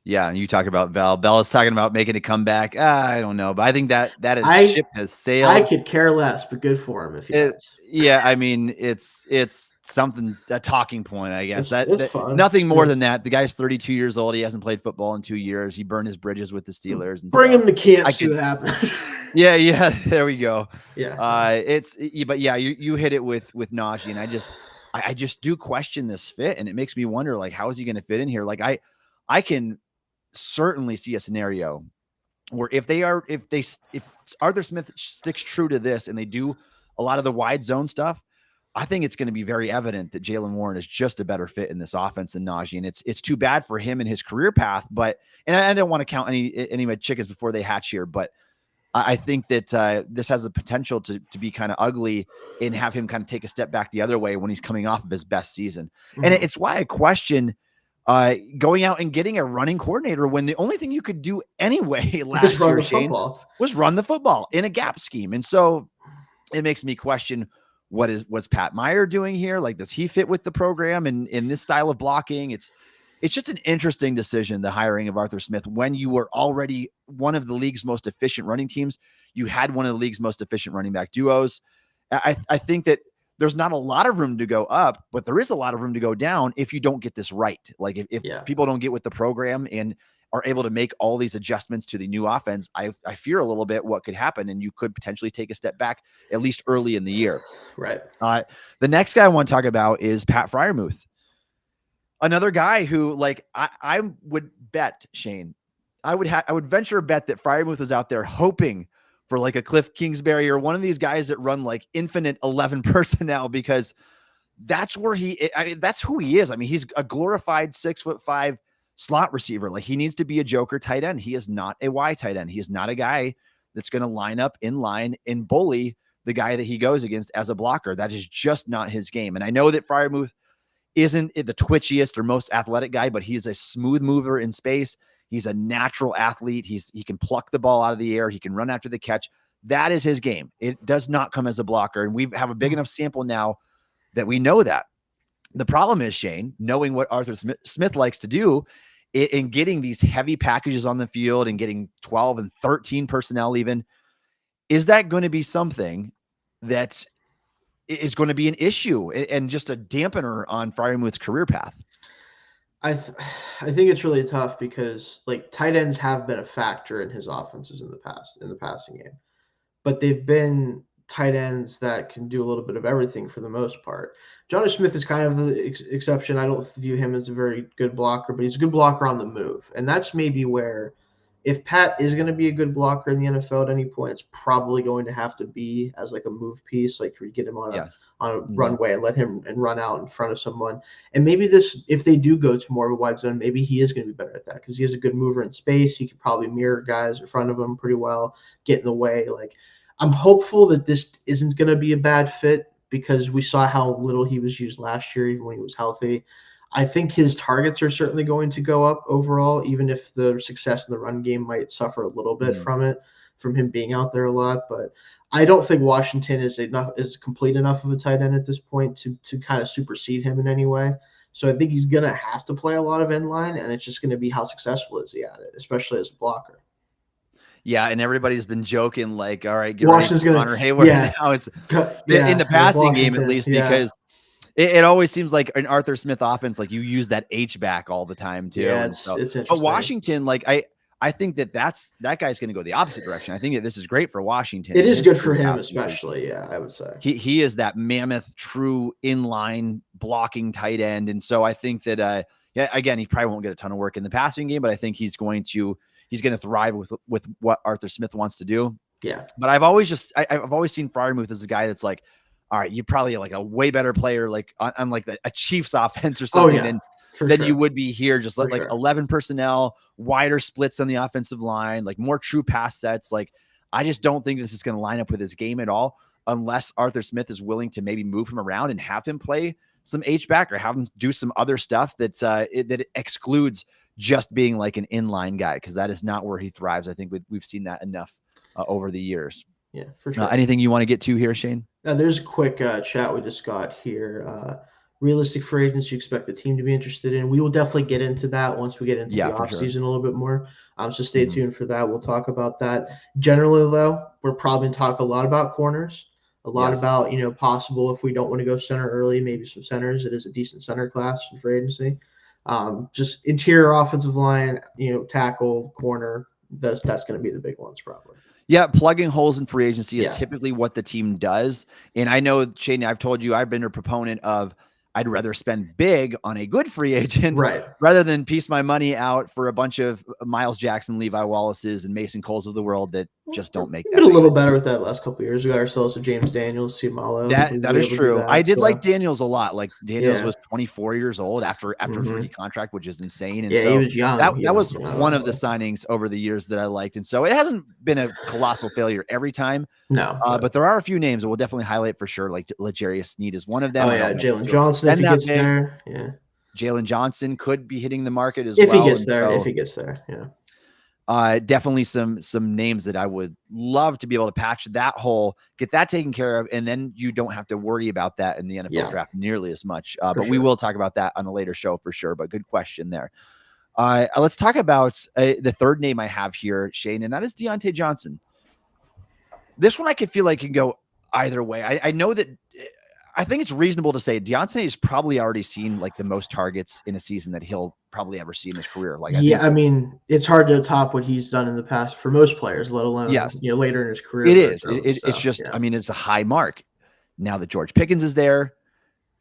Yeah, and you talk about Bell. Bell is talking about making a comeback. I don't know, but I think that ship has sailed. I could care less, but good for him if he does. Yeah, I mean, it's something, a talking point, I guess. It's fun. Nothing more than that. The guy's 32 years old. He hasn't played football in 2 years. He burned his bridges with the Steelers. And bring him to camp. See what happens. Yeah. There we go. Yeah. But yeah, you hit it with Najee, and I just do question this fit, and it makes me wonder, like, how is he going to fit in here? Like, I can certainly see a scenario where if Arthur Smith sticks true to this and they do a lot of the wide zone stuff, I think it's going to be very evident that Jaylen Warren is just a better fit in this offense than Najee. And it's too bad for him and his career path, but, and I don't want to count any of my chickens before they hatch here, but I think that this has the potential to be kind of ugly and have him kind of take a step back the other way when he's coming off of his best season. And it's why I question going out and getting a running coordinator when the only thing you could do anyway last year, Shayne, was run the football in a gap scheme. And so it makes me question, what's Pat Meyer doing here? Like, does he fit with the program and in this style of blocking? It's just an interesting decision, the hiring of Arthur Smith, when you were already one of the league's most efficient running teams. You had one of the league's most efficient running back duos. I think that there's not a lot of room to go up, but there is a lot of room to go down if you don't get this right. Like if people don't get with the program and are able to make all these adjustments to the new offense, I fear a little bit what could happen, and you could potentially take a step back, at least early in the year. Right. The next guy I want to talk about is Pat Freiermuth. Another guy who, like, I would bet, Shayne, I would venture a bet that Freiermuth was out there hoping for like a Cliff Kingsbury or one of these guys that run like infinite 11 personnel, because that's where that's who he is. I mean, he's a glorified 6'5" slot receiver. Like, he needs to be a joker tight end. He is not a Y tight end. He is not a guy that's going to line up in line and bully the guy that he goes against as a blocker. That is just not his game. And I know that Freiermuth isn't the twitchiest or most athletic guy, but he's a smooth mover in space. He's a natural athlete. He can pluck the ball out of the air. He can run after the catch. That is his game. It does not come as a blocker. And we have a big enough sample now that we know that. The problem is, Shayne, knowing what Arthur Smith likes to do in getting these heavy packages on the field and getting 12 and 13 personnel even, is that going to be something that is going to be an issue and just a dampener on Freiermuth's career path? I think it's really tough because, like, tight ends have been a factor in his offenses in the past, in the passing game, but they've been tight ends that can do a little bit of everything for the most part. Johnny Smith is kind of the exception. I don't view him as a very good blocker, but he's a good blocker on the move. And that's maybe where, if Pat is going to be a good blocker in the NFL at any point, it's probably going to have to be as like a move piece, like we get him on a runway and let him and run out in front of someone. And maybe if they do go to more of a wide zone, maybe he is going to be better at that because he has a good mover in space. He could probably mirror guys in front of him pretty well, get in the way. Like, I'm hopeful that this isn't going to be a bad fit because we saw how little he was used last year, even when he was healthy. I think his targets are certainly going to go up overall, even if the success in the run game might suffer a little bit from him being out there a lot. But I don't think Washington is complete enough of a tight end at this point to kind of supersede him in any way. So I think he's going to have to play a lot of end line, and it's just going to be how successful is he at it, especially as a blocker. Yeah, and everybody's been joking like, all right, get Washington's ready for Connor Hayward now. It's in the passing game at least, because it always seems like an Arthur Smith offense, like you use that H back all the time too. Yeah, it's interesting. But Washington, like I I think that guy's going to go the opposite direction. I think that this is great for Washington. It is good for him, especially. Yeah, I would say he is that mammoth, true inline blocking tight end, and so I think that again, he probably won't get a ton of work in the passing game, but I think he's going to thrive with what Arthur Smith wants to do. Yeah, but I've always seen Freiermuth as a guy that's like, all right, you're probably like a way better player, like on like a Chiefs offense or something than you would be here. Just like 11 personnel, wider splits on the offensive line, like more true pass sets. Like, I just don't think this is going to line up with his game at all, unless Arthur Smith is willing to maybe move him around and have him play some H-back or have him do some other stuff that excludes just being like an inline guy, because that is not where he thrives. I think we've seen that enough over the years. Yeah, for sure. Anything you want to get to here, Shayne? There's a quick chat we just got here. Realistic free agents you expect the team to be interested in. We will definitely get into that once we get into the offseason a little bit more. So stay tuned for that. We'll talk about that. Generally, though, we're probably going to talk a lot about corners, a lot about, possible if we don't want to go center early, maybe some centers. It is a decent center class in free agency. Just interior offensive line, tackle, corner. That's going to be the big ones probably. Yeah, plugging holes in free agency is typically what the team does. And I know, Shayne, I've told you I've been a proponent of I'd rather spend big on a good free agent rather than piece my money out for a bunch of Miles Jackson, Levi Wallace's, and Mason Coles of the world that just don't make that. We did a little better with that last couple of years. We got ourselves a James Daniels, Ciamalo. That is true. I did like Daniels a lot. Like, Daniels was 24 years old after a free contract, which is insane. And so he was young. That was one of the signings over the years that I liked. And so it hasn't been a colossal failure every time. No. But there are a few names that we'll definitely highlight for sure. Like Legarius Sneed is one of them. Oh, yeah. Jalen Johnson, if he gets there. Yeah. Jalen Johnson could be hitting the market as well. If he gets there. Yeah. Definitely some names that I would love to be able to patch that hole, get that taken care of, and then you don't have to worry about that in the NFL draft nearly as much. But we will talk about that on a later show for sure. But good question there. Let's talk about the third name I have here, Shayne, and that is Deontay Johnson. This one I could feel like can go either way. I know that I think it's reasonable to say Deontay has probably already seen like the most targets in a season that he'll probably ever see in his career. Like, I mean, it's hard to top what he's done in the past for most players, let alone later in his career. It is. It's just, I mean, it's a high mark. Now that George Pickens is there,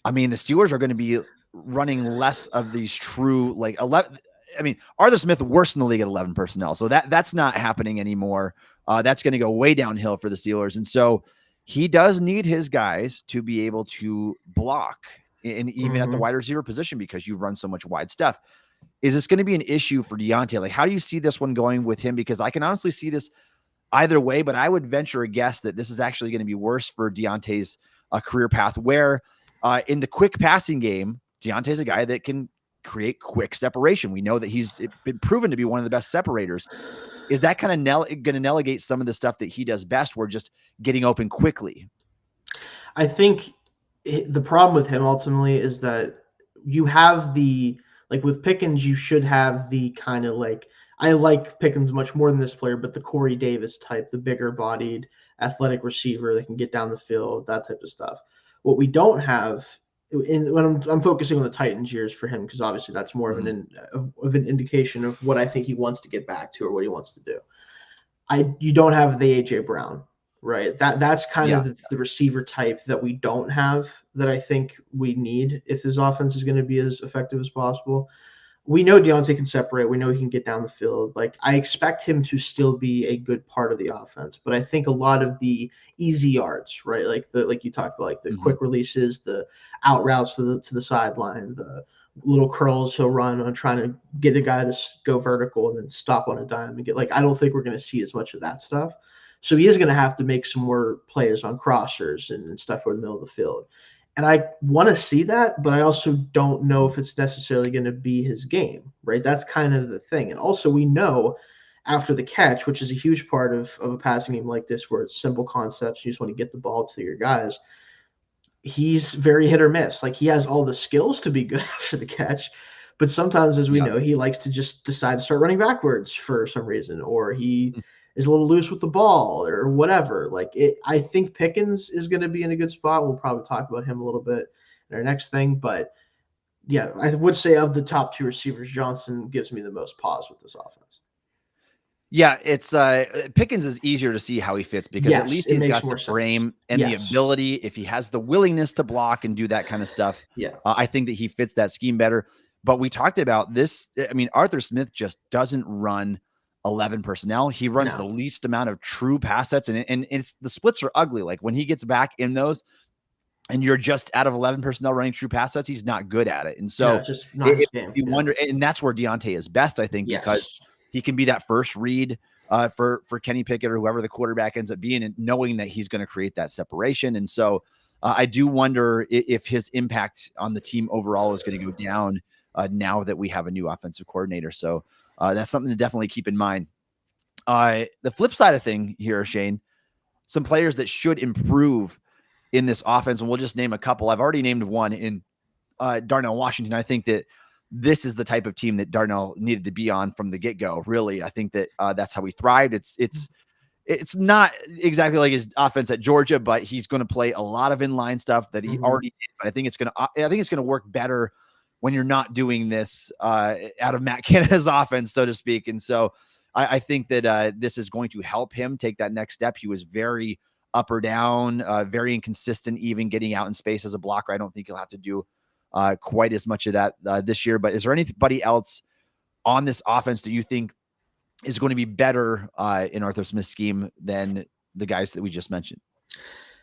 I mean, the Steelers are going to be running less of these true like 11. I mean, Arthur Smith worse in the league at 11 personnel, so that's not happening anymore. That's going to go way downhill for the Steelers, and so he does need his guys to be able to block, and even at the wide receiver position, because you run so much wide stuff. Is this going to be an issue for Deontay? Like, how do you see this one going with him? Because I can honestly see this either way, but I would venture a guess that this is actually going to be worse for Deontay's career path, where in the quick passing game, Deontay's a guy that can create quick separation. We know that he's been proven to be one of the best separators. Is that kind of going to negate some of the stuff that he does best, where just getting open quickly? I think the problem with him ultimately is that you have like with Pickens, you should have the kind of like, I like Pickens much more than this player, but the Corey Davis type, the bigger bodied athletic receiver that can get down the field, that type of stuff. What we don't have, when I'm focusing on the Titans years for him, because obviously that's more of an indication of what I think he wants to get back to or what he wants to do. You don't have the AJ Brown, right? That's kind of the receiver type that we don't have, that I think we need if his offense is going to be as effective as possible. We know Deontay can separate. We know he can get down the field. Like, I expect him to still be a good part of the offense, but I think a lot of the easy yards, right? Like you talked about, like the quick releases, the out routes to the sideline, the little curls he'll run on trying to get a guy to go vertical and then stop on a dime and get, like, I don't think we're going to see as much of that stuff. So he is going to have to make some more plays on crossers and stuff in the middle of the field. And I want to see that, but I also don't know if it's necessarily going to be his game, right? That's kind of the thing. And also we know after the catch, which is a huge part of a passing game like this, where it's simple concepts, you just want to get the ball to your guys. He's very hit or miss. Like, he has all the skills to be good after the catch, but sometimes, as we know, he likes to just decide to start running backwards for some reason, or he is a little loose with the ball or whatever. Like, I think Pickens is going to be in a good spot. We'll probably talk about him a little bit in our next thing, but yeah, I would say of the top two receivers, Johnson gives me the most pause with this offense. Yeah, it's Pickens is easier to see how he fits because at least he's got the frame and the ability. If he has the willingness to block and do that kind of stuff, I think that he fits that scheme better. But we talked about this. I mean, Arthur Smith just doesn't run 11 personnel. He runs the least amount of true pass sets, and it's the splits are ugly. Like when he gets back in those, and you're just out of 11 personnel running true pass sets, he's not good at it. And so just not his game. You wonder, and that's where Deontay is best, I think, because he can be that first read for Kenny Pickett or whoever the quarterback ends up being, and knowing that he's going to create that separation. And so I do wonder if his impact on the team overall is going to go down now that we have a new offensive coordinator. So that's something to definitely keep in mind. The flip side of thing here, Shayne, some players that should improve in this offense, and we'll just name a couple. I've already named one in Darnell Washington. I think that this is the type of team that Darnell needed to be on from the get-go. Really, I think that that's how he thrived. It's not exactly like his offense at Georgia, but he's going to play a lot of inline stuff that he already did. But I think it's going to work better when you're not doing this out of Matt Canada's offense, so to speak. And so I think that this is going to help him take that next step. He was very up or down, very inconsistent, even getting out in space as a blocker. I don't think he'll have to do quite as much of that this year. But is there anybody else on this offense do you think is going to be better in Arthur Smith's scheme than the guys that we just mentioned?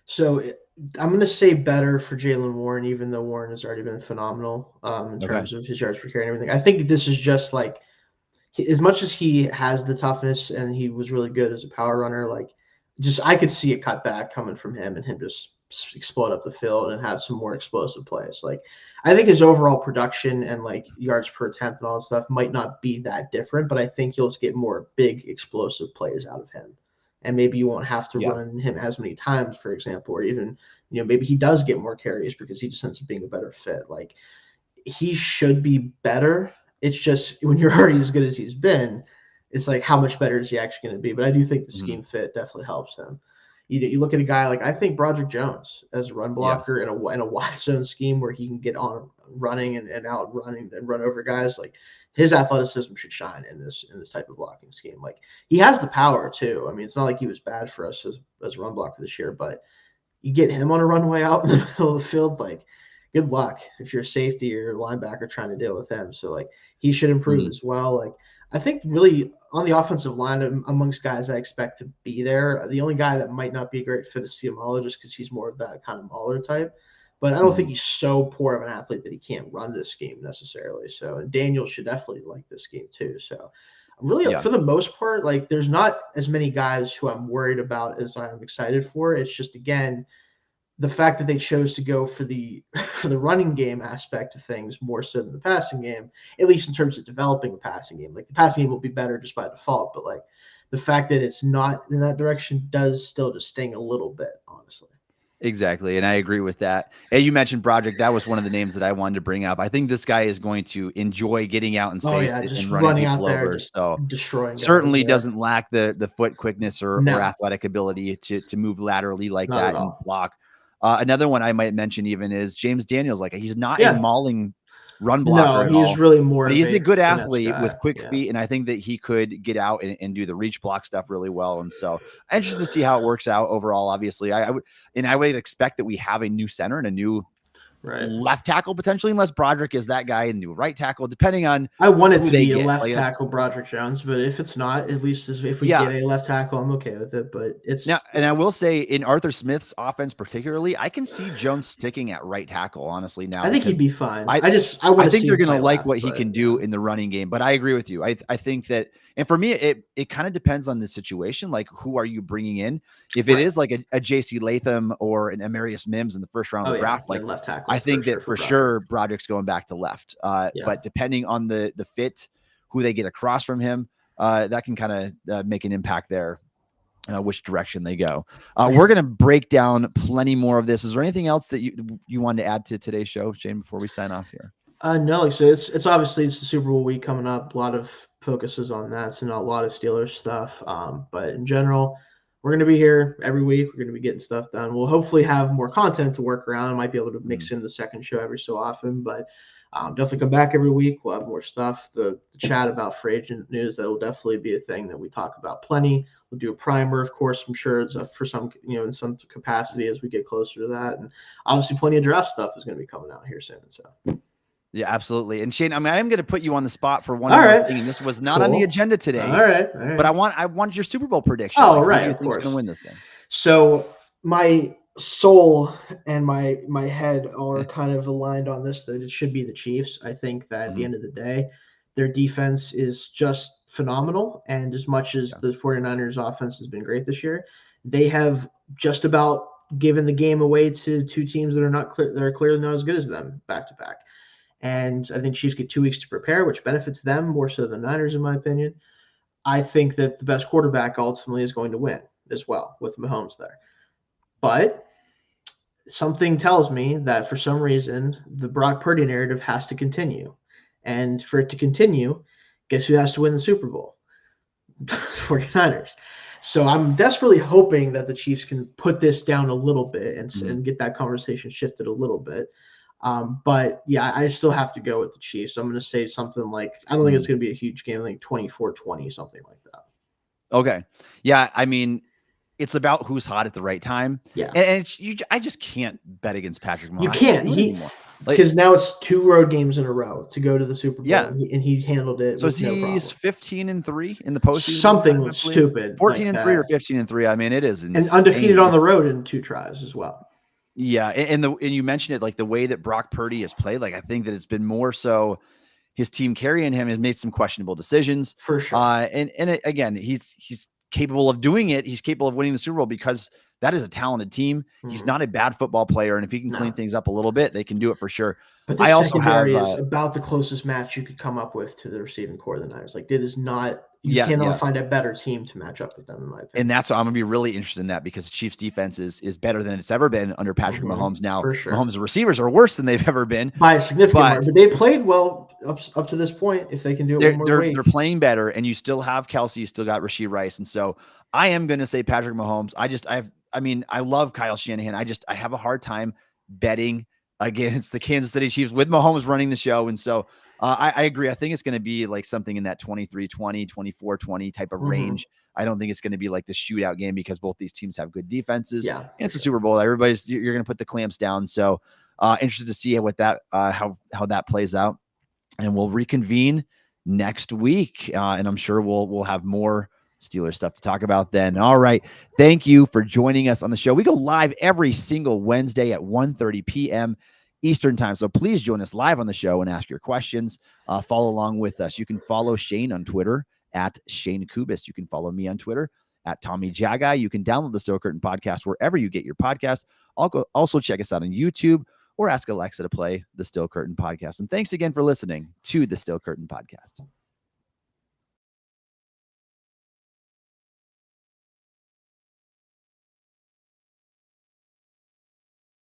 So I'm going to say better for Jaylen Warren, even though Warren has already been phenomenal in terms of his yards per carry and everything. I think this is just like, as much as he has the toughness and he was really good as a power runner, like, just I could see a cutback coming from him and him just explode up the field and have some more explosive plays. Like, I think his overall production and like yards per attempt and all that stuff might not be that different, but I think you'll get more big explosive plays out of him. And maybe you won't have to run him as many times, for example, or even, maybe he does get more carries because he just ends up being a better fit. Like, he should be better. It's just when you're already as good as he's been, it's like, how much better is he actually going to be? But I do think the scheme fit definitely helps him. You look at a guy like, I think Broderick Jones as a run blocker in a wide zone scheme where he can get on running and out running and run over guys. Like, his athleticism should shine in this type of blocking scheme. Like, he has the power too. I mean, it's not like he was bad for us as a run blocker this year, but you get him on a runway out in the middle of the field, like, good luck if you're a safety or a linebacker trying to deal with him. So like, he should improve as well. Like, I think really on the offensive line, amongst guys I expect to be there, the only guy that might not be a great fit is Ciamala, just because he's more of that kind of mauler type. But I don't think he's so poor of an athlete that he can't run this scheme necessarily. So, and Daniel should definitely like this scheme too. So really, for the most part, like, there's not as many guys who I'm worried about as I'm excited for. It's just, again, the fact that they chose to go for the running game aspect of things more so than the passing game, at least in terms of developing a passing game. Like, the passing game will be better just by default, but like, the fact that it's not in that direction does still just sting a little bit, honestly. Exactly, and I agree with that. And you mentioned Broderick. That was one of the names that I wanted to bring up. I think this guy is going to enjoy getting out in space and running people over. So destroying certainly doesn't lack the foot quickness or athletic ability to move laterally like that and block. Another one I might mention even is James Daniels. Like, he's not a mauling run blocker. No, he's really more. But he's a good athlete with quick feet, and I think that he could get out and do the reach block stuff really well. And so I'm interested to see how it works out overall. Obviously, I would expect that we have a new center and a new left tackle potentially, unless Broderick is that guy, and new right tackle, depending on. I want it to be a left tackle Broderick Jones, but if it's not, at least if we get a left tackle, I'm okay with it. But it's now, and I will say in Arthur Smith's offense particularly, I can see Jones sticking at right tackle. Honestly, now I think he'd be fine. I think they're going to like what he can do in the running game. But I agree with you. I think that, and for me, it kind of depends on the situation. Like, who are you bringing in? If it is like a J.C. Latham or an Amarius Mims in the first round of the draft, like left tackle, I think that for sure Broderick's going back to left. But depending on the fit, who they get across from him, that can kind of make an impact there, which direction they go. We're going to break down plenty more of this. Is there anything else that you wanted to add to today's show, Shayne, before we sign off here? No, so it's obviously the Super Bowl week coming up. A lot of focuses on that, so not a lot of Steelers stuff. But in general, we're going to be here every week. We're going to be getting stuff done. We'll hopefully have more content to work around. I might be able to mix in the second show every so often, but Definitely come back every week. We'll have more stuff. The chat about free agent news, that will definitely be a thing that we talk about plenty. We'll do a primer, of course. I'm sure it's for some, in some capacity as we get closer to that. And obviously plenty of draft stuff is going to be coming out here soon. So. Yeah, absolutely. And Shayne, I mean, I am going to put you on the spot for one more thing. And this was not on the agenda today. All right. But I want your Super Bowl prediction. Oh, right. Who do you think's going to win this thing? So my soul and my head are kind of aligned on this, that it should be the Chiefs. I think that at the end of the day, their defense is just phenomenal. And as much as the 49ers offense has been great this year, they have just about given the game away to two teams that are clearly not as good as them back to back. And I think Chiefs get 2 weeks to prepare, which benefits them more so than Niners, in my opinion. I think that the best quarterback ultimately is going to win as well with Mahomes there. But something tells me that for some reason, the Brock Purdy narrative has to continue. And for it to continue, guess who has to win the Super Bowl? 49ers. So I'm desperately hoping that the Chiefs can put this down a little bit and get that conversation shifted a little bit. But yeah, I still have to go with the Chiefs. I'm going to say something like, I don't think it's going to be a huge game, like 24-20, something like that. Okay. Yeah. I mean, it's about who's hot at the right time. Yeah. And I just can't bet against Patrick Mahomes. You can't. Because now it's 2 road games in a row to go to the Super Bowl. Yeah. And he handled it. So he's 15-3 in the postseason. Something stupid. 14-3 or 15-3. I mean, it is insane. And undefeated on the road in 2 tries as well. Yeah, and you mentioned it, like the way that Brock Purdy has played. Like I think that it's been more so his team carrying him has made some questionable decisions for sure. Again, he's capable of doing it. He's capable of winning the Super Bowl because that is a talented team. He's not a bad football player, and if he can clean things up a little bit, they can do it for sure. But the secondary is about the closest match you could come up with to the receiving core of the Niners. Like it is not. You cannot find a better team to match up with them, in my opinion. And that's I'm gonna be really interested in that because the Chiefs defense is better than it's ever been under Patrick Mahomes. Now, for sure. Mahomes' receivers are worse than they've ever been by a significant margin. But they played well up to this point. If they can do it, they're playing better, and you still have Kelsey, you still got Rashee Rice, and so I am gonna say Patrick Mahomes. I love Kyle Shanahan. I have a hard time betting against the Kansas City Chiefs with Mahomes running the show, and so. I agree. I think it's going to be like something in that 23-20, 24-20 type of range. I don't think it's going to be like the shootout game because both these teams have good defenses. Yeah, and it's a Super Bowl. You're going to put the clamps down. So interested to see how that plays out. And we'll reconvene next week. And I'm sure we'll have more Steelers stuff to talk about then. All right. Thank you for joining us on the show. We go live every single Wednesday at 1:30 p.m. Eastern time. So please join us live on the show and ask your questions. Follow along with us. You can follow Shayne on Twitter at Shayne Kubas. You can follow me on Twitter at Tommy Jaggi. You can download the Steel Curtain podcast wherever you get your podcast. Also check us out on YouTube or ask Alexa to play the Steel Curtain podcast. And thanks again for listening to the Steel Curtain podcast.